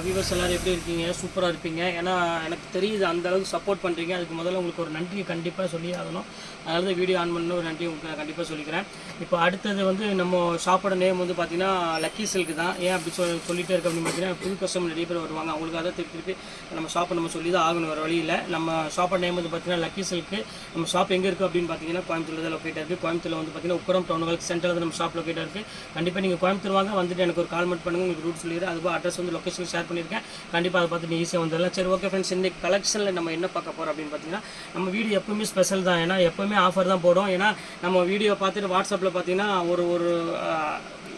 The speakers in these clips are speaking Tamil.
வியூவர்ஸ் எல்லோரும் எப்படி இருக்கீங்க? சூப்பராக இருப்பீங்க. ஏன்னா எனக்கு தெரியுது அந்த அளவுக்கு சப்போர்ட் பண்ணுறீங்க. அதுக்கு முதல்ல உங்களுக்கு ஒரு நன்றி கண்டிப்பாக சொல்லி ஆகணும். அதனால தான் வீடியோ ஆன் பண்ண ஒரு நன்றி உங்களுக்கு கண்டிப்பாக சொல்லிக்கிறேன். இப்போ அடுத்தது வந்து நம்ம ஷாப்போட நேம் வந்து பார்த்திங்கன்னா லக்கி சில்க் தான். ஏன் அப்படி சொல்லிகிட்டே இருக்க அப்படின்னு பார்த்தீங்கன்னா புது கஸ்டமர் நிறைய பேர் வருவாங்க. அவங்களுக்கு அதை திருப்பி நம்ம ஷாப்பை நம்ம சொல்லி தான் ஆகணும், வேறு வழியில். நம்ம ஷாப்போட நேம் வந்து பார்த்திங்கன்னா லக்கி சில்க்கு. நம்ம ஷாப் எங்கே இருக்குது அப்படின்னு பார்த்தீங்கன்னா கோயம்புத்தூரில் தான் லொக்கேட்டாக இருக்குது. கோயம்புத்தூரில் வந்து பார்த்திங்கன்னா உக்கரம் டவுனுக்கு சென்டரில் நம்ம ஷாப் லொக்கேட்டாக இருக்குது. கண்டிப்பாக நீங்கள் கோயம்புத்தூர் வாங்க, வந்துட்டு எனக்கு ஒரு கால் மட்டும் பண்ணுங்கள், உங்களுக்கு ரூட் சொல்லிடுறேன். அதுபோல் அட்ரஸ் வந்து லொக்கேஷன் ஷேர் பண்ணியிருக்கேன். கண்டிப்பாக அதை பார்த்து ஈஸியாக வந்துடலாம். சரி, ஓகே ஃப்ரெண்ட்ஸ், இன்றைக்கி கலெக்ஷனில் நம்ம என்ன பார்க்க போகிறோம் அப்படின்னு பார்த்தீங்கன்னா நம்ம வீடியோ எப்போவுமே ஸ்பெஷல் தான். ஏன்னா எப்போவுமே ஆஃபர் தான் போடும். ஏன்னா நம்ம வீடியோ பார்த்துட்டு வாட்ஸ்அப்பில் பார்த்தீங்கன்னா ஒரு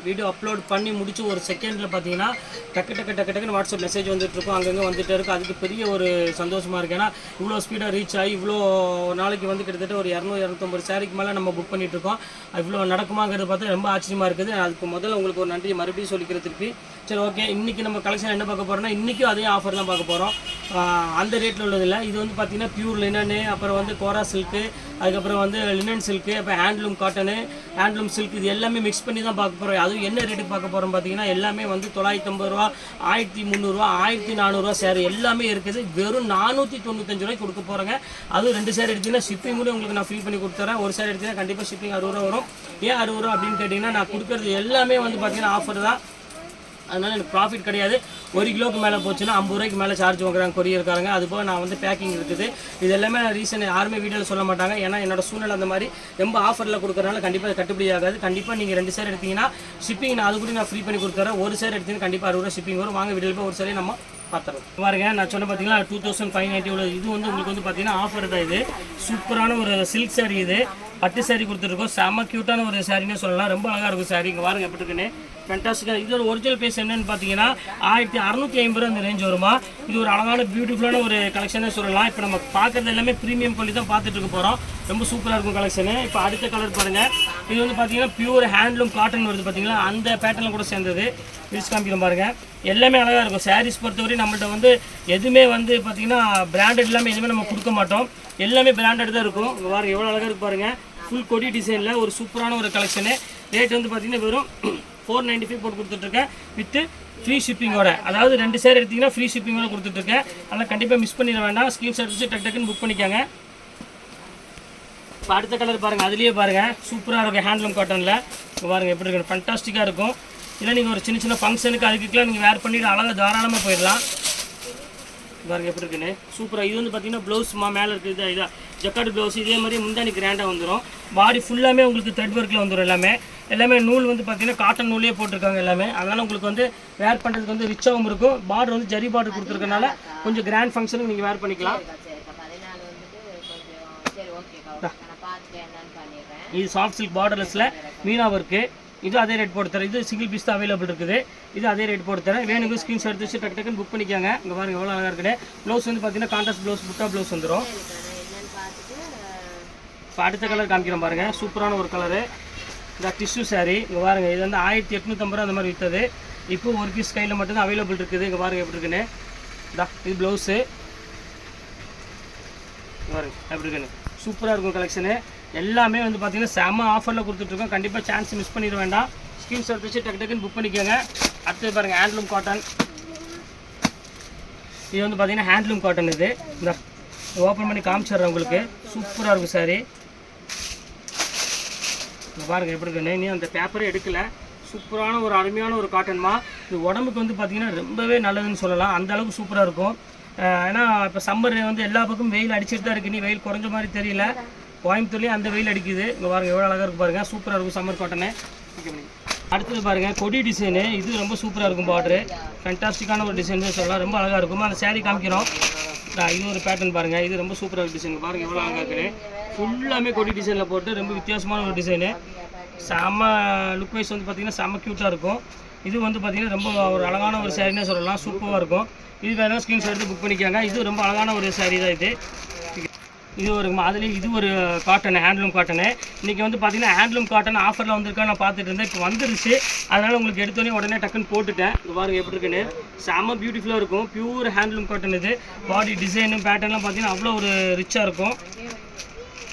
வீடியோ அப்லோட் பண்ணி முடிச்சு ஒரு செகண்டில் பார்த்தீங்கன்னா டக்குன்னு வாட்ஸ்அப் மெசேஜ் வந்துட்டுருக்கும், அங்கங்கே வந்துகிட்டே இருக்கும். அதுக்கு பெரிய ஒரு சந்தோஷமாக இருக்குது. ஏன்னா இவ்வளோ ஸ்பீடாக ரீச் ஆகி இவ்வளோ நாளைக்கு வந்து கிட்டத்தட்ட ஒரு 200-250 சாரிக்கு மேலே நம்ம புக் பண்ணிகிட்ருக்கோம். இவ்வளோ நடக்குமாங்கிறது பார்த்தா ரொம்ப ஆச்சரியமாக இருக்குது. அதுக்கு முதல்ல உங்களுக்கு ஒரு நன்றி மறுபடியும் சொல்லிக்கிற திருப்பி. சரி, ஓகே, இன்றைக்கி நம்ம கலெக்ஷன் என்ன பார்க்க போகிறோம்னா இன்றைக்கும் அதே ஆஃபர் தான் பார்க்க போகிறோம். அந்த ரேட்டில் உள்ளதில்லை. இது வந்து பார்த்திங்கன்னா பியூர் லினனு, அப்புறம் வந்து கோரா சில்க்கு, அதுக்கப்புறம் வந்து லினன் சில்க்கு, அப்புறம் ஹேண்ட்லூம் காட்டனு, ஹேண்ட்லூம் சில்க், இது எல்லாமே மிக்ஸ் பண்ணி தான் பார்க்க போகிறோம். அதுவும் என்ன ரேட்டுக்கு பார்க்க போகிறோம் பார்த்தீங்கன்னா எல்லாமே வந்து 950 ரூபா, 1300 ரூபா, 1400 சேரீ எல்லாமே இருக்குது. வெறும் 495 ரூபாய்க்கு கொடுக்க போகிறேங்க. அதுவும் 2 சேரீ எடுத்திங்கன்னா ஷிப்பிங் கூட உங்களுக்கு நான் ஃப்ரீ பண்ணி கொடுத்துறேன். ஒரு சேரீ எடுத்திங்கன்னா கண்டிப்பாக ஷிப்பிங் 60 ரூபா வரும். ஏன் 60 ரூபா அப்படின்னு கேட்டிங்கன்னா நான் கொடுக்குறது எல்லாமே வந்து பார்த்திங்கன்னா ஆஃபர் தான். அதனால் எனக்கு ப்ராஃபிட் கிடையாது. 1 கிலோக்கு மேலே போச்சுன்னா 50 ரூபாய்க்கு மேலே சார்ஜ் வாங்குறாங்க கொரியர்காரங்க. அதுபோக நான் வந்து பேக்கிங் இருக்குது. இது எல்லாமே ரீசன் யாருமே வீடியோவில் சொல்ல மாட்டாங்க. ஏன்னா என்னோட சூழ்நிலை அந்த மாதிரி ரொம்ப ஆஃபரில் கொடுக்குறதுனால கண்டிப்பாக கட்டுப்படி ஆகாது. கண்டிப்பாக நீங்கள் 2 சேர் எடுத்தீங்கன்னா ஷிப்பிங் நான் அது கூட நான் ஃப்ரீ பண்ணி கொடுத்துறேன். ஒரு சேர் எடுத்தீங்கன்னா கண்டிப்பாக 60 ரூபா ஷிப்பிங் வரும். வாங்க வீடியோவில் போய் ஒரு சேரே நம்ம பார்த்துறோம். பாருங்க, நான் சொன்ன பார்த்தீங்கன்னா 2590 உள்ளது. இது வந்து உங்களுக்கு வந்து பார்த்தீங்கன்னா ஆஃபர் தான். இது சூப்பரான ஒரு சில்க் சாரீ. இது பட்டு சாரீ கொடுத்துருக்கோம். செம்ம க்யூட்டான ஒரு சாரின்னு சொல்லலாம். ரொம்ப அழகாக இருக்கும் சாரீ. இங்கே பாருங்க எப்படி இருக்குன்னு, ஃபேண்டாஸ்டிக்காக. இதோட ஒரிஜினல் பேஸ் என்னன்னு பார்த்தீங்கன்னா 1650 ரூபா அந்த ரேஞ்ச் வருமா. இது ஒரு அழகான பியூட்டிஃபுல்லான ஒரு கலெக்ஷனே சொல்லலாம். இப்போ நம்ம பார்க்குறது எல்லாமே ப்ரீமியம் குவாலிட்டி தான் பார்த்துட்டு இருக்க போகிறோம். ரொம்ப சூப்பராக இருக்கும் கலெக்ஷனு. இப்போ அடுத்த கலர் பாருங்கள். இது வந்து பார்த்தீங்கன்னா பியூர் ஹேண்ட்லூம் காட்டன் வருது பார்த்தீங்களா, அந்த பேட்டர்னில் கூட சேர்ந்தது. விரிச்சு காமிக்கிறோம் பாருங்கள். எல்லாமே அழகாக இருக்கும். சாரீஸ் பொறுத்தவரை நம்மள்ட்ட வந்து எதுவுமே வந்து பார்த்திங்கன்னா பிராண்டட் இல்லாமல் எதுவுமே நம்ம கொடுக்க மாட்டோம். எல்லாமே பிராண்டட் தான் இருக்கும். இங்கே பாருங்கள் எவ்வளோ அழகாக இருக்கு பாருங்கள். ஃபுல் கொடி டிசைனில் ஒரு சூப்பரான ஒரு கலெக்ஷனு. ரேட் வந்து பார்த்திங்கன்னா வெறும் 495 போட்டு கொடுத்துட்ருக்கேன் வித்து ஃப்ரீ ஷிப்பிங்கோட. அதாவது 2 சேர் எடுத்திங்கன்னா ஃப்ரீ ஷிப்பிங்கோட கொடுத்துட்ருக்கேன். அதனால் கண்டிப்பாக மிஸ் பண்ணிட வேண்டாம். ஸ்க்ரீன்ஷாட் வச்சு டக்குன்னு புக் பண்ணிக்கோங்க. இப்போ அடுத்த கலர் பாருங்கள். அதுலேயே பாருங்கள் சூப்பராக இருக்கும் ஹேண்ட்லூம் காட்டனில். இப்போ பாருங்கள் எப்படி இருக்கு, ஃபண்டாஸ்டிக்காக இருக்கும். இல்லை நீங்கள் ஒரு சின்ன ஃபங்க்ஷனுக்கு அதுக்குலாம் நீங்கள் வேர் பண்ணிவிட்டு அழகாக தாராளமாக போயிடலாம். பாருங்கள் எப்படி இருக்குன்னு சூப்பராக. இது வந்து பார்த்திங்கன்னா ப்ளவுஸ் மேலே இருக்குது. இதாக ஜக்கார்டு ப்ளவுஸ். இதே மாதிரி முந்தானி கிராண்டாக வந்துடும். பாடி ஃபுல்லாமே உங்களுக்கு த்ரெட் ஒர்க்கில் வந்துடும். எல்லாமே நூல் வந்து பார்த்திங்கன்னா காட்டன் நூலே போட்டிருக்காங்க எல்லாமே. அதனால் உங்களுக்கு வந்து வேர் பண்ணுறதுக்கு வந்து ரிச்சாகவும் இருக்கும். பார்டர் வந்து ஜரி பார்டர் கொடுத்துருக்கனால கொஞ்சம் கிராண்ட் ஃபங்க்ஷனுக்கு நீங்கள் வேர் பண்ணிக்கலாம். இது சாஃப்ட் சில்க் பார்டர்லெஸில் மீனா ஒர்க்கு. இது அதே ரேட் போட்டு தரேன். இது சிங்கிள் பீஸ் தான் அவைலபிள் இருக்குது. இது அதே ரேட் போட்டு தரேன். வேணுங்க ஸ்க்ரீன்ஷாட் எடுத்து வச்சு டக்குன்னு புக் பண்ணிக்கோங்க. இங்கே பாருங்கள் எவ்வளோ அழகாக இருக்குது. ப்ளவுஸ் வந்து பார்த்தீங்கன்னா கான்ட்ராஸ்ட் ப்ளவுஸ், புட்டா ப்ளவுஸ் வந்துடும். இப்போ அடுத்த கலர் காமிக்கிறோம் பாருங்கள். சூப்பரான ஒரு கலரு. இந்த டிஷ்யூ சாரீ. இங்கே பாருங்கள். இது வந்து 1850 ரூபா அந்த மாதிரி விற்றது. இப்போ ஒரு பீஸ் கையில் மட்டும்தான் அவைலபிள் இருக்குது. இங்கே பாருங்கள் எப்படி இருக்குன்னு. இது ப்ளவுஸு பாருங்கள் எப்படி இருக்குன்னு. சூப்பராக இருக்கும் கலெக்ஷனு. எல்லாமே வந்து பார்த்திங்கன்னா செம்ம ஆஃபரில் கொடுத்துட்ருக்கோம். கண்டிப்பாக சான்ஸ் மிஸ் பண்ணிட வேண்டாம். ஸ்க்ரீன்ஷாட் வச்சு டக்குன்னு புக் பண்ணிக்கோங்க. அடுத்தது பாருங்கள் ஹேண்ட்லூம் காட்டன். இது வந்து பார்த்திங்கன்னா ஹேண்ட்லூம் காட்டன். இது இந்த ஓப்பன் பண்ணி காமிச்சிட்றேன் உங்களுக்கு. சூப்பராக இருக்கும் சாரி. இங்கே பாருங்கள் எப்படி இருக்குன்னு. நீ அந்த பேப்பரே எடுக்கலை. சூப்பரான ஒரு அருமையான ஒரு காட்டன்மா. இது உடம்புக்கு வந்து பார்த்திங்கன்னா ரொம்பவே நல்லதுன்னு சொல்லலாம். அந்த அளவுக்கு சூப்பராக இருக்கும். ஏன்னா இப்போ சம்மர் வந்து எல்லா பக்கமும் வெயில் அடிச்சுட்டு தான் இருக்குது. நீ வெயில் குறைஞ்ச மாதிரி தெரியல. கோயம்புத்தூர்லேயும் அந்த வெயில் அடிக்குது. இங்கே பாருங்கள் எவ்வளோ அழகாக இருக்குது பாருங்கள். சூப்பராக இருக்கும் சம்மர் காட்டனு. அடுத்தது பாருங்கள் கொடி டிசைனு. இது ரொம்ப சூப்பராக இருக்கும். பார்டரு ஃபேண்டாஸ்டிக்கான ஒரு டிசைன் சொல்லலாம். ரொம்ப அழகாக இருக்கும். அந்த சாரீ காமிக்கிறோம். இது ஒரு பேட்டர்ன் பாருங்கள். இது ரொம்ப சூப்பராக டிசைன் பாருங்கள் எவ்வளோ அழகாக இருக்குது. ஃபுல்லாமே கொடி டிசைனில் போட்டு ரொம்ப வித்தியாசமான ஒரு டிசைனு. செம்ம லுக் வைஸ் வந்து பார்த்திங்கன்னா செம்ம க்யூட்டாக இருக்கும். இது வந்து பார்த்திங்கன்னா ரொம்ப ஒரு அழகான ஒரு சாரின்னே சொல்லலாம். சூப்பராக இருக்கும். இது வேறு ஸ்க்ரீன்ஷாட் எடுத்து புக் பண்ணிக்காங்க. இது ரொம்ப அழகான ஒரு சாரீ தான். இது ஒரு அதுலேயும் இது ஒரு காட்டனு, ஹேண்ட்லூம் காட்டனு. இன்றைக்கி வந்து பார்த்திங்கன்னா ஹேண்ட்லூம் காட்டன் ஆஃபரில் வந்திருக்கான்னு நான் பார்த்துட்டு இருந்தேன். இப்போ வந்துருச்சு. அதனால் உங்களுக்கு எடுத்தோடனே உடனே டக்குன்னு போட்டுட்டேன். இது பாருங்கள் எப்படி இருக்குன்னு. செம்ம பியூட்டிஃபுல்லாக இருக்கும். Pure handloom cotton. இது பாடி டிசைனு பேட்டர்ன்லாம் பார்த்திங்கன்னா அவ்வளோ ஒரு ரிச்சாக இருக்கும்.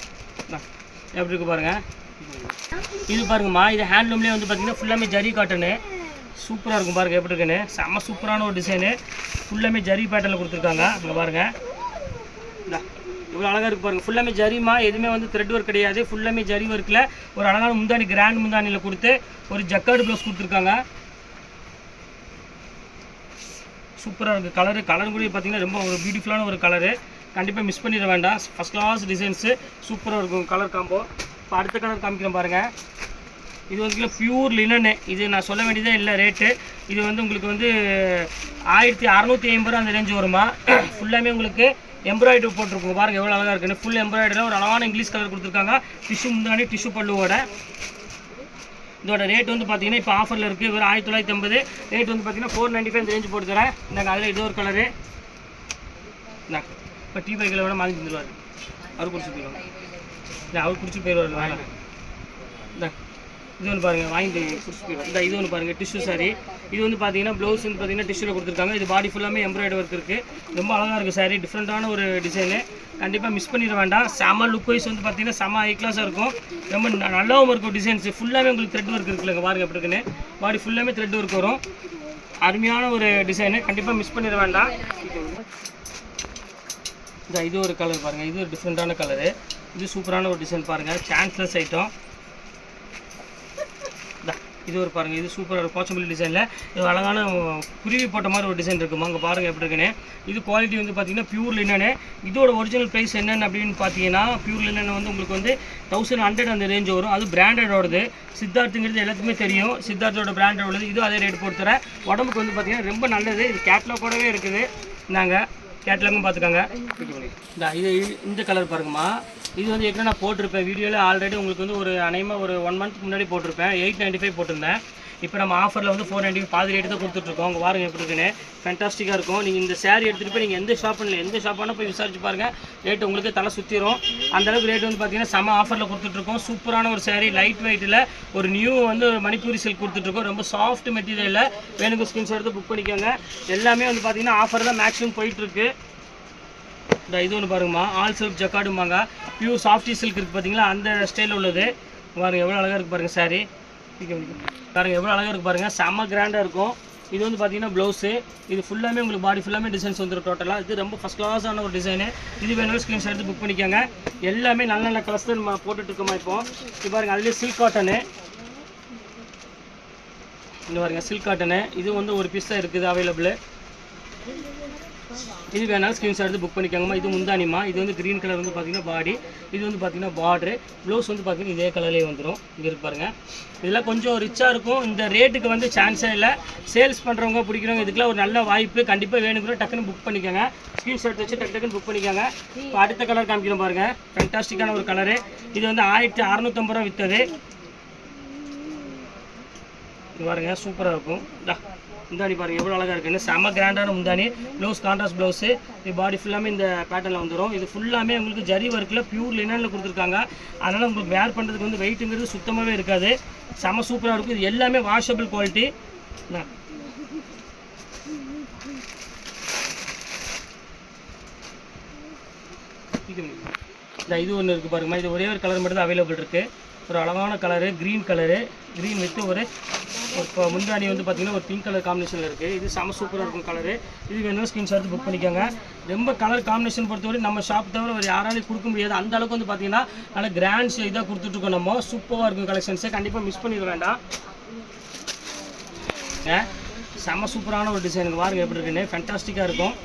எப்படி இருக்குது பாருங்கள். இது பாருங்கம்மா. இது ஹேண்ட்லூம்லேயே வந்து பார்த்திங்கன்னா ஃபுல்லாமே ஜரி காட்டனு. சூப்பராக இருக்கும் பாருங்கள் எப்படி இருக்குன்னு. செம்ம சூப்பரான ஒரு டிசைனு. ஃபுல்லாமே ஜரி பேட்டர்னில் கொடுத்துருக்காங்க. இங்கே பாருங்கள், இவ்வளோ அழகாக இருக்குது பாருங்கள். ஃபுல்லாமே ஜரிமா, எதுவுமே வந்து த்ரெட் ஒர்க் கிடையாது. ஃபுல்லாமே ஜரி ஒர்க்கில் ஒரு அழகான முந்தானி, கிராண்ட் முந்தானியில் கொடுத்து ஒரு ஜக்கார்டு ப்ளவுஸ் கொடுத்துருக்காங்க. சூப்பராக இருக்குது. கலர் கூட பார்த்தீங்கன்னா ரொம்ப ஒரு பியூட்டிஃபுல்லான ஒரு கலரு. கண்டிப்பாக மிஸ் பண்ணிட வேண்டாம். ஃபஸ்ட் கிளாஸ் டிசைன்ஸு சூப்பராக இருக்கும் கலர் காம்போ. இப்போ அடுத்த கலர் காமிக்கிறேன் பாருங்கள். இது வந்து பியூர் லினனு. இது நான் சொல்ல வேண்டியதே இல்லை ரேட்டு. இது வந்து உங்களுக்கு வந்து 1650 அந்த ரேஞ்சு வருமா. ஃபுல்லாமே உங்களுக்கு எம்ப்ராய்டரி போட்டிருக்கோங்க. பாருங்கள் எவ்வளோ அழகாக இருக்குன்னு. ஃபுல் எம்ப்ராய்டரியில் ஒரு அழகான இங்கிலீஷ் கலர் கொடுத்துருக்காங்க. டிஷ்யூ முந்தானி, டிஷ்யூ பல்லுவோட. இதோட ரேட் வந்து பார்த்தீங்கன்னா இப்போ ஆஃபரில் இருக்குது. வெறும் 1950. ரேட் வந்து பார்த்தீங்கன்னா 495 இந்த ரேஞ்சு போட்டு தரேன். நாங்கள் அதில் இது ஒரு கலரு. இப்போ டீ பைக்கில் விட மாதிரி தந்துடுவார். அவர் குடிச்சு போயிடுவாங்க. இல்லை, அவர் குடிச்சு போயிடுவார். வேணாம். இது ஒன்று பாருங்கள், வாங்கிட்டு குடிச்சு போயிடுவார். இது ஒன்று பாருங்கள், டிஷ்யூ சாரி. இது வந்து பார்த்தீங்கன்னா ப்ளவுஸ் வந்து பார்த்தீங்கன்னா டிஷ்யூவில் கொடுத்துருக்காங்க. இது பாடி ஃபுல்லாமே எம்ப்ராய்டரி ஒர்க் இருக்குது. ரொம்ப அழகாக இருக்குது சாரி. டிஃப்ரெண்ட்டான ஒரு டிசைனு. கண்டிப்பாக மிஸ் பண்ணிட வேண்டாம். செம லுக் வைஸ் வந்து பார்த்தீங்கன்னா செம ஹை கிளாஸாக இருக்கும். ரொம்ப நல்லாவும் இருக்கும் டிசைன்ஸ். ஃபுல்லாமே உங்களுக்கு த்ரெட் ஒர்க் இருக்குல்ல. பாருங்கள் எப்படி இருக்குன்னு. பாடி ஃபுல்லாமே த்ரெட் ஒர்க் வரும். அருமையான ஒரு டிசைனு. கண்டிப்பாக மிஸ் பண்ணிட வேண்டாம். இது ஒரு கலர் பாருங்கள். இது ஒரு டிஃப்ரெண்ட்டான கலரு. இது சூப்பரான ஒரு டிசைன் பாருங்கள். Chanceless item. இது ஒரு பாருங்கள். இது சூப்பராக போச்சம்பள்ளி டிசைனில் இது அழகான குருவி போட்ட மாதிரி ஒரு டிசைன் இருக்குமா. அங்கே பாருங்கள் எப்படி இருக்குன்னு. இது குவாலிட்டி வந்து பார்த்தீங்கன்னா பியூர் லினனு. இதோட ஒரிஜினல் ப்ரைஸ் என்னென்னு அப்படின்னு பார்த்தீங்கன்னா, பியூர் லினன் வந்து உங்களுக்கு வந்து 1100 அந்த ரேஞ்ச் வரும். அது பிராண்டடோடது. சித்தார்த்துங்கிறது எல்லாத்துக்குமே தெரியும். சித்தார்த்தோட பிராண்டட் உள்ளது. இது அதே ரேட் போட்டு தரேன். உடம்புக்கு வந்து பார்த்தீங்கன்னா ரொம்ப நல்லது. இது கேட்லாக் கூடவே இருக்குது. நாங்கள் கேட்லாக்கும் பார்த்துக்காங்க. இது இந்த கலர் பாருங்கம்மா. இது வந்து ஏற்கனவே நான் போட்டிருப்பேன் வீடியோவில். ஆல்ரெடி உங்களுக்கு வந்து ஒரு அநேகமாக ஒரு 1 மந்த் முன்னாடி போட்டிருப்பேன். 895 போட்டிருந்தேன். இப்போ நம்ம ஆஃபரில் வந்து 495 பாதி ரேட்டு தான் கொடுத்துட்ருக்கோம். உங்கள் பாருங்கள் எப்படி இருக்குன்னு. ஃபேண்டாஸ்டிக்காக இருக்கும். நீங்கள் இந்த சேரீ எடுத்துகிட்டு போய் நீங்கள் எந்த ஷாப்பான போய் விசாரிச்சு பாருங்கள். ரேட்டு உங்களுக்கு தலை சுற்றிடும். அந்தளவுக்கு ரேட்டு வந்து பார்த்தீங்கன்னா செம ஆஃபரில் கொடுத்துட்ருக்கோம். சூப்பரான ஒரு சேரீ. லைட் வெயிட்டில் ஒரு நியூ வந்து மணிப்பூரி சில்க் கொடுத்துட்ருக்கோம். ரொம்ப சாஃப்ட் மெட்டீரியலில். வேணுங்க ஸ்கிரீன்ஷாட் எடுத்து புக் பண்ணிக்கோங்க. எல்லாமே வந்து பார்த்தீங்கன்னா ஆஃபர் தான் மேக்ஸிமம் போயிட்டுருக்கு. இது ஒன்று பாருங்கம்மா. ஆல் சில்க் ஜக்கார்டுமாங்க. பியூர் சாஃப்டி சில்க் இருக்குது பார்த்தீங்களா, அந்த ஸ்டைலில் உள்ளது. பாருங்கள் எவ்வளோ அழகாக இருக்குது பாருங்கள் சாரி. பாருங்கள் எவ்வளோ அழகாக இருக்குது பாருங்கள். செம்ம கிராண்டாக இருக்கும். இது வந்து பார்த்தீங்கன்னா ப்ளவுஸு. இது ஃபுல்லாமே உங்களுக்கு பாடி ஃபுல்லாமே டிசைன்ஸ் வந்துடும் டோட்டலாக. இது ரொம்ப ஃபஸ்ட் கிளாஸான ஒரு டிசைனு. இது வேணும் ஸ்க்ரீன்ஷாட் எடுத்து புக் பண்ணிக்கோங்க. எல்லாமே நல்ல நல்ல கலர்ஸ் தான் நம்ம போட்டுட்ருக்கோமா. இப்போ இது பாருங்கள், அதுலேயே சில்க் காட்டனு. இது பாருங்கள் சில்க் காட்டனு. இது வந்து ஒரு பீஸ் தான் இருக்குது அவைலபிள். இது வேணாலும் ஸ்க்ரீன்ஷாட் எடுத்து புக் பண்ணிக்கோங்கம்மா. இது முந்தானிமா. இது வந்து க்ரீன் கலர் வந்து பார்த்தீங்கன்னா பாடி. இது வந்து பார்த்தீங்கன்னா பார்டரு. ப்ளவுஸ் வந்து பார்த்தீங்கன்னா இதே கலர்லேயே வந்துடும். இங்கே இருக்கு பாருங்கள். இதெல்லாம் கொஞ்சம் ரிச்சாக இருக்கும். இந்த ரேட்டுக்கு வந்து சான்ஸே இல்லை. சேல்ஸ் பண்ணுறவங்க பிடிக்கிறவங்க இதுக்கெல்லாம் ஒரு நல்ல வாய்ப்பு. கண்டிப்பாக வேணுங்கிற டக்குன்னு புக் பண்ணிக்கோங்க. ஸ்க்ரீன்ஷாட் வச்சு டக்குன்னு புக் பண்ணிக்கோங்க. இப்போ அடுத்த கலர் காமிக்கிறோம் பாருங்கள். ஃபேண்டாஸ்டிக்கான ஒரு கலரு. இது வந்து 1650 ரூபா விற்றது. இது பாருங்கள் சூப்பராக இருக்கும். முந்தானி பாருங்கள் எவ்வளோ அழகாக இருக்குன்னு. செம்ம கிராண்டான முந்தானி. Blouse contrast blouse. இது பாடி ஃபுல்லாமே இந்த பேட்டர்னில் வந்துடும். இது ஃபுல்லாமே உங்களுக்கு ஜரி ஒர்க்கில் பியூர் லினனில் கொடுத்துருக்காங்க. அதனால் உங்களுக்கு வேர் பண்ணுறதுக்கு வந்து வெயிட்டுங்கிறது சுத்தமாகவே இருக்காது. செம்ம சூப்பராக இருக்கும். இது எல்லாமே வாஷபிள் குவாலிட்டி. இது ஒன்று இருக்குது பாருங்கம்மா. இது ஒரே ஒரு கலர் மட்டும் தான் அவைலபிள் இருக்குது. ஒரு அழகான colour, green colour. Green with ஒரு இப்போ முந்தானி வந்து பார்த்தீங்கன்னா ஒரு பிங்க் கலர் காம்பினேஷனில் இருக்குது. இது செம சூப்பராக இருக்கும் கலரு. இது வேணும் ஸ்க்ரீன்ஷாட் புக் பண்ணிக்கோங்க. ரொம்ப கலர் காம்பினேஷன் பொறுத்தவரை நம்ம ஷாப் தவிர ஒரு யாராலையும் கொடுக்க முடியாது. அந்த அளவுக்கு வந்து பார்த்தீங்கன்னா நல்ல கிராண்ட்ஸ் இதாக கொடுத்துட்ருக்கோம். நம்ம சூப்பராக இருக்கும் கலெக்ஷன்ஸை. கண்டிப்பாக மிஸ் பண்ணிட வேண்டாம். செம சூப்பரான ஒரு டிசைனுக்கு பாருங்கள் எப்படி இருக்குன்னு. ஃபேண்டாஸ்டிக்காக இருக்கும்.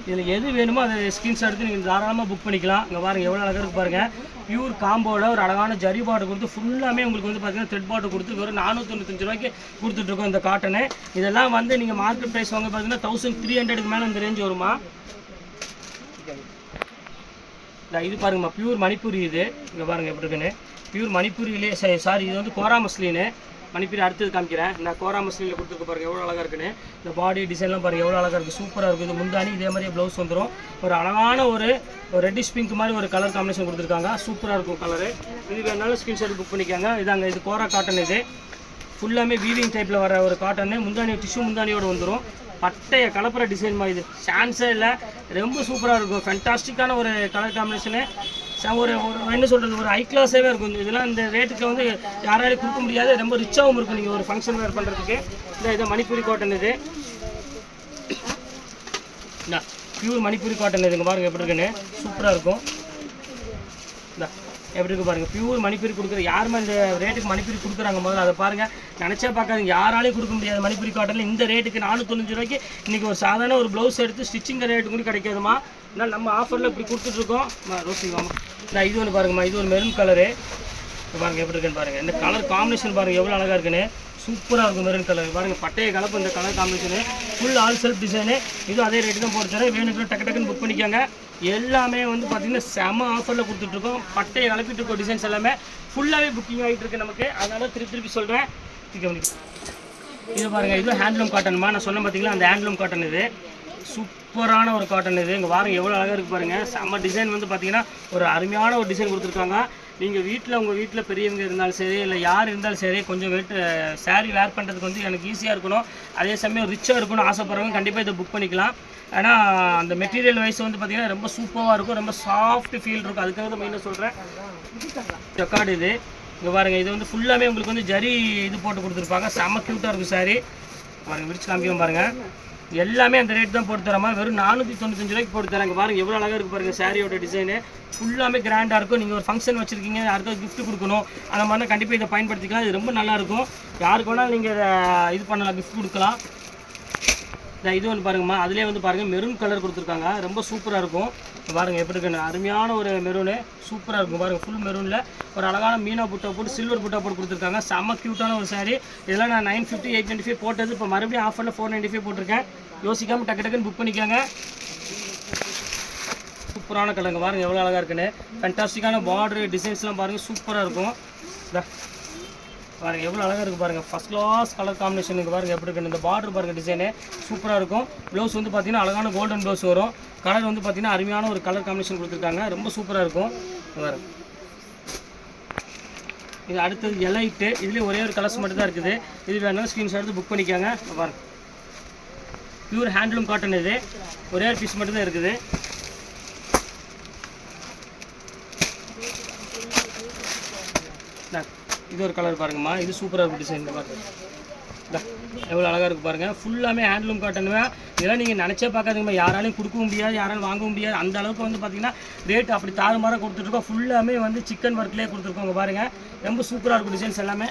இதில் எது வேணுமோ அதை ஸ்க்ரீன்ஷாட் எடுத்து நீங்கள் தாராளமாக புக் பண்ணிக்கலாம். இங்கே பாருங்கள் எவ்வளோ அழகாக இருக்குது பாருங்கள். பியூர் காம்போவில் ஒரு அழகான ஜரி பாட்டு கொடுத்து ஃபுல்லாமே உங்களுக்கு வந்து பார்த்தீங்கன்னா த்ரெட் பாட்டு கொடுத்து வெறும் 495 ரூபாய்க்கு கொடுத்துட்ருக்கோம் இந்த காட்டனு. இதெல்லாம் வந்து நீங்கள் மார்க்கெட் ப்ரைஸ் வாங்க பார்த்தீங்கன்னா 1300க்கு மேலே இந்த ரேஞ்ச் வருமா. இது பாருங்கம்மா பியூர் மணிப்பூரி. இது இங்கே பாருங்கள் எப்படி இருக்குன்னு. பியூர் மணிப்பூரியிலே சாரி இது வந்து கோரா மஸ்லின்னு. மணிப்பூரி அடுத்தது காமிக்கிறேன். இந்த கோரா மஸ்லினில் கொடுத்துருக்கு பாருங்கள் எவ்வளோ அழகாக இருக்குன்னு. இந்த பாடி டிசைன்லாம் பாருங்கள் எவ்வளோ அழகாக இருக்குது. சூப்பராக இருக்குது. இது முந்தானி இதே மாதிரியே ப்ளவுஸ் வந்துடும். ஒரு அழகான ஒரு ரெட்டிஷ் பிங்க் மாதிரி ஒரு கலர் காம்பினேஷன் கொடுத்துருக்காங்க. சூப்பராக இருக்கும் கலரு. இது வேணாலும் ஸ்க்ரீன்ஷாட் புக் பண்ணிக்கோங்க. இதாங்க இது கோரா காட்டன். இது ஃபுல்லாமே வீவிங் டைப்பில் வர ஒரு காட்டனு. முந்தானி டிஷ்யூ முந்தானியோடு வந்துடும். பட்டைய கலப்புற டிசைன் மாதிரி. இது சான்ஸே இல்லை. ரொம்ப சூப்பராக இருக்கும். ஃபேண்டாஸ்டிக்கான ஒரு கலர் காம்பினேஷனு. ஒரு என்ன சொல்கிறது, ஒரு ஹை கிளாஸாகவே இருக்கும். இதெல்லாம் இந்த ரேட்டுக்கு வந்து யாராலையும் கொடுக்க முடியாது, ரொம்ப ரிச்சாகவும் இருக்கும் நீங்கள் ஒரு ஃபங்க்ஷன் வேர் பண்ணுறதுக்கு. இதை மணிப்பூரி காட்டன் இது பியூர் மணிப்பூரி காட்டன் இதுங்க பாருங்கள் எப்படி இருக்குன்னு, சூப்பராக இருக்கும். எப்படி இருக்குது பாருங்கள், பியூர் மணிப்பூரி கொடுக்குற யாருமே இந்த ரேட்டுக்கு மணிப்பூரி கொடுக்குறாங்க. முதல்ல அதை பாருங்கள், நினச்சா பார்க்காதீங்க, யாராலையும் கொடுக்க முடியாது மணிப்பூரி காட்டனில் இந்த ரேட்டுக்கு 495 ரூபாய்க்கு. இன்றைக்கி ஒரு சாதாரண ஒரு ப்ளவுஸ் எடுத்து ஸ்டிச்சிங் ரேட்டு கூட கிடைக்காதுமா. அதனால் நம்ம ஆஃபரில் இப்படி கொடுத்துட்ருக்கோம். ரோசிங்கம்மா இது ஒன்று பாருங்கம்மா, இது ஒரு மெரூன் கலரு பாருங்கள் எப்படி இருக்குன்னு பாருங்கள். இந்த கலர் காம்பினேஷன் பாருங்கள் எவ்வளோ அழகாக இருக்குன்னு, சூப்பராக இருக்கும். மெரூன் கலர் பாருங்கள், பட்டைய கலப்பு இந்த colour combination, full all self design. இதுவும் அதே ரேட்டு தான் போட்டு தரேன். வேணுக்கு டக்கு டக்குன்னு புக் பண்ணிக்கோங்க. எல்லாமே வந்து பார்த்திங்கன்னா செம ஆஃபரில் கொடுத்துட்ருக்கோம். பட்டையை கலப்பிட்டு இருக்கோம். டிசைன்ஸ் எல்லாமே ஃபுல்லாகவே புக்கிங் ஆகிட்டு இருக்குது நமக்கு. அதனால திருப்பி சொல்கிறேன். இது பாருங்கள், இது ஹேண்ட்லூம் காட்டன்மா. நான் சொன்னேன் பார்த்தீங்களா, அந்த ஹேண்ட்லூம் காட்டன் இது சூப்பரான ஒரு காட்டன் இது. இங்கே பாருங்கள் எவ்வளோ அழகாக இருக்குது பாருங்கள். செம்ம டிசைன் வந்து பார்த்திங்கன்னா ஒரு அருமையான ஒரு டிசைன் கொடுத்துருக்காங்க. நீங்கள் உங்கள் வீட்டில் பெரியவங்க இருந்தாலும் சரி, இல்லை யார் இருந்தாலும் சரி, கொஞ்சம் சாரீ வேர் பண்ணுறதுக்கு வந்து எனக்கு ஈஸியாக இருக்கணும், அதே சமயம் ரிச்சாக இருக்கணும் ஆசைப்படுறவங்க கண்டிப்பாக இதை புக் பண்ணிக்கலாம். ஆனால் அந்த மெட்டீரியல் வைஸ் வந்து பார்த்திங்கன்னா ரொம்ப சூப்பராக இருக்கும், ரொம்ப சாஃப்ட் ஃபீல் இருக்கும். அதுக்காக தான் மெயினாக சொல்கிறேன். ஜக்கார்டு இது இங்கே பாருங்கள், இது வந்து ஃபுல்லாகவே உங்களுக்கு வந்து ஜரி இது போட்டு கொடுத்துருப்பாங்க. செம்ம க்யூட்டாக இருக்கும் சாரீ பாருங்கள். விரிச்சு காமிக்கும் பாருங்கள். எல்லாமே அந்த ரேட் தான் போட்டு தரமா, வெறும் 495 ரூபாய்க்கு போட்டு தராங்க. பாருங்கள் எவ்வளோ அழகாக இருக்குது பாருங்கள். சாரியோட டிசைனு ஃபுல்லாமே கிராண்டாக இருக்கும். நீங்கள் ஒரு ஃபங்க்ஷன் வச்சுருக்கீங்க, யாருக்காவது கிஃப்ட் கொடுக்கணும், அந்த மாதிரினா கண்டிப்பாக இதை பயன்படுத்திக்கலாம். இது ரொம்ப நல்லாயிருக்கும். யாருக்கு வேணாலும் நீங்கள் இது பண்ணலாம், கிஃப்ட் கொடுக்கலாம். இது ஒன்று பாருங்கம்மா, அதிலே வந்து பாருங்கள் மெரூன் கலர் கொடுத்துருக்காங்க, ரொம்ப சூப்பராக இருக்கும். பாருங்கள் எப்படி இருக்குன்னு, அருமையான ஒரு மெரூனு சூப்பராக இருக்கும் பாருங்கள். ஃபுல் மெரூனில் ஒரு அழகான மீனா புட்டா போட்டு சில்வர் புட்டா போட்டு கொடுத்துருக்காங்க. செம்ம க்யூட்டான ஒரு சாரீ. இதெல்லாம் நான் 950 895 போட்டது, இப்போ மறுபடியும் ஆஃபரில் 495 போட்டிருக்கேன். யோசிக்காமல் டக்குன்னு புக் பண்ணிக்காங்க. சூப்பரான கலருங்க பாருங்கள் எவ்வளோ அழகாக இருக்குன்னு. ஃபேண்டாஸ்டிக்கான பார்டரு டிசைன்ஸ்லாம் பாருங்கள் சூப்பராக இருக்கும். பாருங்கள் எவ்வளோ அழகாக இருக்குது பாருங்கள். ஃபஸ்ட் கிளாஸ் கலர் காம்பினேஷனுக்கு பாருங்கள் எப்படி இருக்குன்னு. இந்த பார்டர் பாருங்கள் டிசைனு சூப்பராக இருக்கும். ப்ளவுஸ் வந்து பார்த்திங்கன்னா அழகான கோல்டன் ப்ளவுஸ் வரும். கலர் வந்து பார்த்திங்கன்னா அருமையான ஒரு கலர் காம்பினேஷன் கொடுத்துருக்காங்க, ரொம்ப சூப்பராக இருக்கும். பாருங்கள் இது அடுத்தது எலைட்டு. இதுலேயே ஒரே ஒரு கலர்ஸ் மட்டும் தான் இருக்குது. இது வேணாலும் ஸ்க்ரீன்ஷாட் எடுத்து புக் பண்ணிக்காங்க. பாருங்கள் பியூர் ஹேண்ட்லூம் காட்டன். இது ஒரே ஒரு பீஸ் மட்டும் தான் இருக்குது. இது ஒரு கலர் பாருங்கம்மா, இது சூப்பராக இருக்கும் டிசைன். பாருங்கள் எவ்வளோ அழகாக இருக்குது பாருங்கள். ஃபுல்லாமே ஹேண்ட்லூம் காட்டனுமே. இதெல்லாம் நீங்கள் நினச்சே பார்க்காதீங்கம்மா, யாராலையும் கொடுக்க முடியாது, யாராலும் வாங்க முடியாது. அந்த அளவுக்கு வந்து பார்த்திங்கன்னா ரேட் அப்படி தாறுமாறாக கொடுத்துட்ருக்கோம். ஃபுல்லாமே வந்து சிக்கன் ஒர்க்லேயே கொடுத்துருக்கோங்க பாருங்கள். ரொம்ப சூப்பராக இருக்கும் டிசைன்ஸ் எல்லாமே.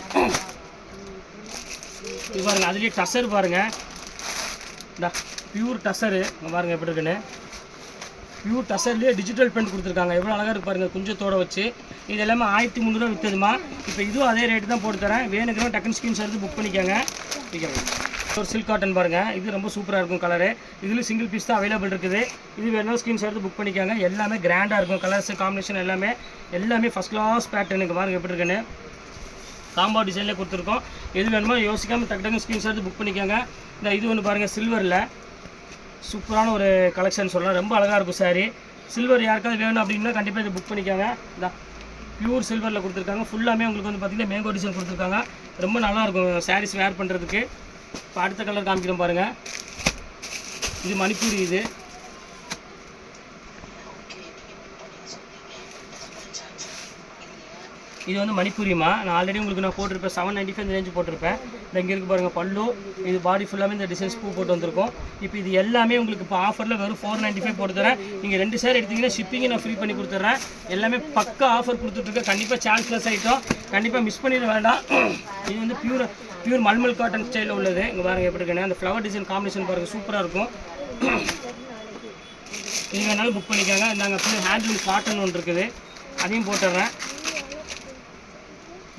இது பாருங்கள், அதுலேயே டசர் பாருங்கள், பியூர் டசரு இங்கே பாருங்கள் எப்படி இருக்குன்னு. பியூர் டசர்லேயே டிஜிட்டல் பிரிண்ட் கொடுத்துருக்காங்க, எவ்வளோ அழகாக இருக்கு பாருங்கள். குஞ்சத்தோடு வச்சு இது எல்லாமே 1300 விற்றுதுமா. இப்போ இதுவும் அதே ரேட்டு தான் போட்டு தரேன். வேணுங்கிறவங்க டக்குன்னு ஸ்கிரீன்ஷாட் எடுத்து புக் பண்ணிக்கோங்க. ஒரு சில்க் காட்டன் பாருங்கள், இது ரொம்ப சூப்பராக இருக்கும் கலரு. இதில் சிங்கிள் பீஸ் தான் அவைலபிள் இருக்குது. இது வேணாலும் ஸ்கிரீன்ஷாட் எடுத்து புக் பண்ணிக்கோங்க. எல்லாமே கிராண்டாக இருக்கும், கலர்ஸ் காம்பினேஷன் எல்லாமே ஃபஸ்ட் கிளாஸ் பேட்டர்னுக்கு பாருங்கள் எப்படி இருக்குன்னு. காம்போ டிசைன்லேயே கொடுத்துருக்கோம். எது வேணுமோ யோசிக்காமல் டக்குன்னு ஸ்கிரீன்ஷாட் எடுத்து புக் பண்ணிக்கோங்க. இது ஒன்று பாருங்கள், சில்வரில் சூப்பரான ஒரு கலெக்ஷன் சொல்லலாம், ரொம்ப அழகாக இருக்கும் சாரீ. சில்வர் யாருக்காவது வேணும் அப்படின்னா கண்டிப்பாக இதை புக் பண்ணிக்கோங்க. இதான் பியூர் சில்வரில் கொடுத்துருக்காங்க. ஃபுல்லாமே உங்களுக்கு வந்து பார்த்திங்கன்னா மேங்கோ டிசைன் கொடுத்துருக்காங்க, ரொம்ப நல்லாயிருக்கும் சாரீஸ் வேர் பண்ணுறதுக்கு. இப்போ அடுத்த கலர் காமிக்கிறோம் பாருங்கள். இது மணிப்பூரி. இது வந்து மணிப்பூரிமா. நான் ஆல்ரெடி உங்களுக்கு நான் போட்டிருப்பேன் 795 இந்த ரேஞ்சு போட்டிருப்பேன். இங்கே இருக்குது பாருங்கள் பல்லு. இது பாடி ஃபுல்லாமே இந்த டிசைன்ஸ் பூ போட்டு வந்திருக்கும். இப்போ இது எல்லாமே உங்களுக்கு இப்போ ஆஃபரில் வெறும் 495 போட்டு தரேன். நீங்கள் 2 சேர் எடுத்திங்கன்னா ஷிப்பிங்கை நான் ஃப்ரீ பண்ணி கொடுத்துட்றேன். எல்லாமே பக்கா ஆஃபர் கொடுத்துட்ருக்கேன். கண்டிப்பாக சான்ஸ்லெஸ் ஐட்டம், கண்டிப்பாக மிஸ் பண்ணிட வேண்டாம். இது வந்து பியூர் மல்மல் காட்டன் ஸ்டைலில் உள்ளது. இங்கே பாருங்கள் எப்படி இருக்குன்னு. அந்த ஃப்ளவர் டிசைன் காம்பினேஷன் பாருங்கள் சூப்பராக இருக்கும். நீங்கள் வேணாலும் புக் பண்ணிக்கோங்க. நாங்கள் பியூர் ஹேண்ட்லூம் காட்டன் ஒன்று இருக்குது, அதையும் போட்டுடுறேன்.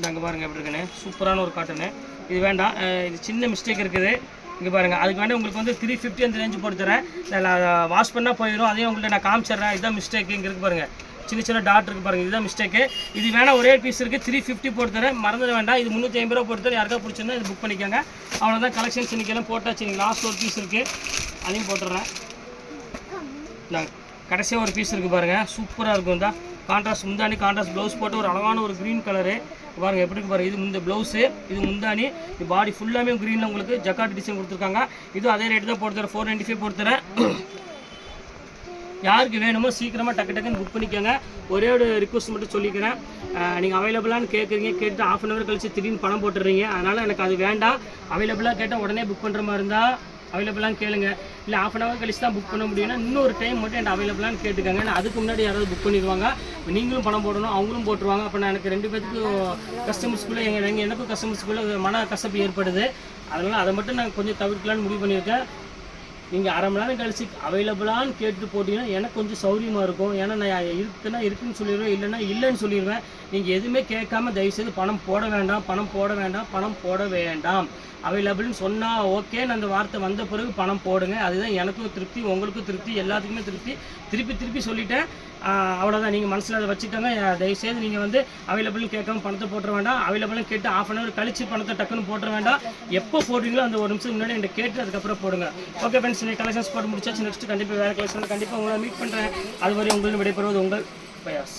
இங்கே பாருங்கள் எப்படி இருக்குன்னு, சூப்பரான ஒரு காட்டனு. இது வேண்டாம், இது சின்ன மிஸ்டேக் இருக்குது. இங்கே பாருங்கள், அதுக்கு வேண்டாம் உங்களுக்கு வந்து 350 அந்த ரேஞ்சு போட்டு தரேன். நான் வாஷ் பண்ணால் போயிடும். அதையும் உங்கள்கிட்ட நான் காமிச்சிட்றேன். இதுதான் மிஸ்டேக். இங்கே இருக்குது பாருங்கள், சின்ன டாட் இருக்குது பாருங்கள், இதுதான் மிஸ்டேக்கு. இது வேணால் ஒரே பீஸ் இருக்குது, 350 போட்டு தரேன். மறந்துட வேண்டாம். இது 350 ரூபா போட்டு தரேன். யாருக்கா பிடிச்சிருந்தா இது புக் பண்ணிக்கோங்க. அவ்வளோதான் கலெக்ஷன்ஸ் இன்றைக்கெல்லாம் போட்டாச்சு. நீங்கள் லாஸ்ட் ஒரு பீஸ் இருக்குது, அதையும் போட்டுடுறேன். நாங்கள் கடைசியாக ஒரு பீஸ் இருக்குது பாருங்கள், சூப்பராக இருக்கும். தான் கான்ட்ராஸ்ட் முந்தானி, கான்ட்ராஸ்ட் ப்ளவுஸ் போட்டு ஒரு அழகான ஒரு க்ரீன் கலரு பாருங்கள் எப்படி இருக்கு பாருங்கள். இது இந்த ப்ளவுஸு, இது முந்தானி, இது பாடி ஃபுல்லாமே க்ரீனில் உங்களுக்கு ஜக்கார்ட் டிசைன் கொடுத்துருக்காங்க. இது அதே ரேட்டு தான் போட்டு தரேன், 495 போட்டு தரேன். யாருக்கு வேணுமோ சீக்கிரமாக டக்குன்னு புக் பண்ணிக்கோங்க. ஒரே ஒரு ரிக்வஸ்ட் மட்டும் சொல்லிக்கிறேன், நீங்கள் அவைலபிளானு கேட்குறீங்க, கேட்டு ½ அன் ஹவர் கழிச்சு திடீர்னு பணம் போட்டுடுறீங்க. அதனால் எனக்கு அது வேண்டாம். அவைலபிளாக கேட்டால் உடனே புக் பண்ணுற மாதிரி இருந்தால் அவைலபிளான்னு கேளுங்க. இல்லை ½ அன் ஹவர் கழிச்சு தான் புக் பண்ண முடியும்னா இன்னொரு டைம் மட்டும் என்கிட்ட அவைலபிளான்னு கேட்டுக்கோங்க. நான் அதுக்கு முன்னாடி யாராவது புக் பண்ணிடுவாங்க, நீங்களும் பணம் போடணும், அவங்களும் போட்டுருவாங்க. அப்போ நான் எனக்கு 2 பேத்துக்கும் கஸ்டமர்ஸ்குள்ளே எனக்கும் கஸ்டமர்ஸ்குள்ளே மன கசப்பு ஏற்படுது. அதனால் அதை மட்டும் நான் கொஞ்சம் தவிர்க்கலான்னு முடிவு பண்ணியிருக்கேன். நீங்கள் ½ மணி நேரம் கழிச்சு அவைலபிளான்னு கேட்டு போட்டிங்கன்னா எனக்கு கொஞ்சம் சௌரியமாக இருக்கும். ஏன்னா நான் இருக்குன்னு சொல்லிடுவேன், இல்லைன்னா இல்லைன்னு சொல்லிடுவேன். நீங்கள் எதுவுமே கேட்காம தயவுசெய்து பணம் போட வேண்டாம். அவைலபிள்னு சொன்னால் ஓகேன்னு அந்த வார்த்தை வந்த பிறகு பணம் போடுங்க. அதுதான் எனக்கும் திருப்தி, உங்களுக்கும் திருப்தி, எல்லாத்துக்குமே திருப்தி. திருப்பி சொல்லிட்டேன். அவ்வளோதான். நீங்கள் மனசில் அதை வச்சுக்கோங்க. தயவுசெய்து நீங்கள் வந்து அவைலபிள்னு கேட்காம பணத்தை போட்டுற வேண்டாம். அவைலபிள்னு கேட்டு ½ அன் ஹவர் கழிச்சு பணத்தை டக்குன்னு போட்டுற வேண்டாம். எப்போ போடுறீங்களோ அந்த 1 நிமிஷம் முன்னாடி என்கிட்ட கேட்டு அதுக்கப்புறம் போடுங்க. ஓகே ஃப்ரெண்ட்ஸ், நீங்கள் கலெக்ஷன்ஸ் போட்டு முடிச்சாச்சு. நெக்ஸ்ட் கண்டிப்பாக வேறு கலெக்ஷன் கண்டிப்பாக உங்களை மீட் பண்ணுறேன். அதுவரை உங்களுக்கு விடைபெறுவது உங்கள் பயாஸ்.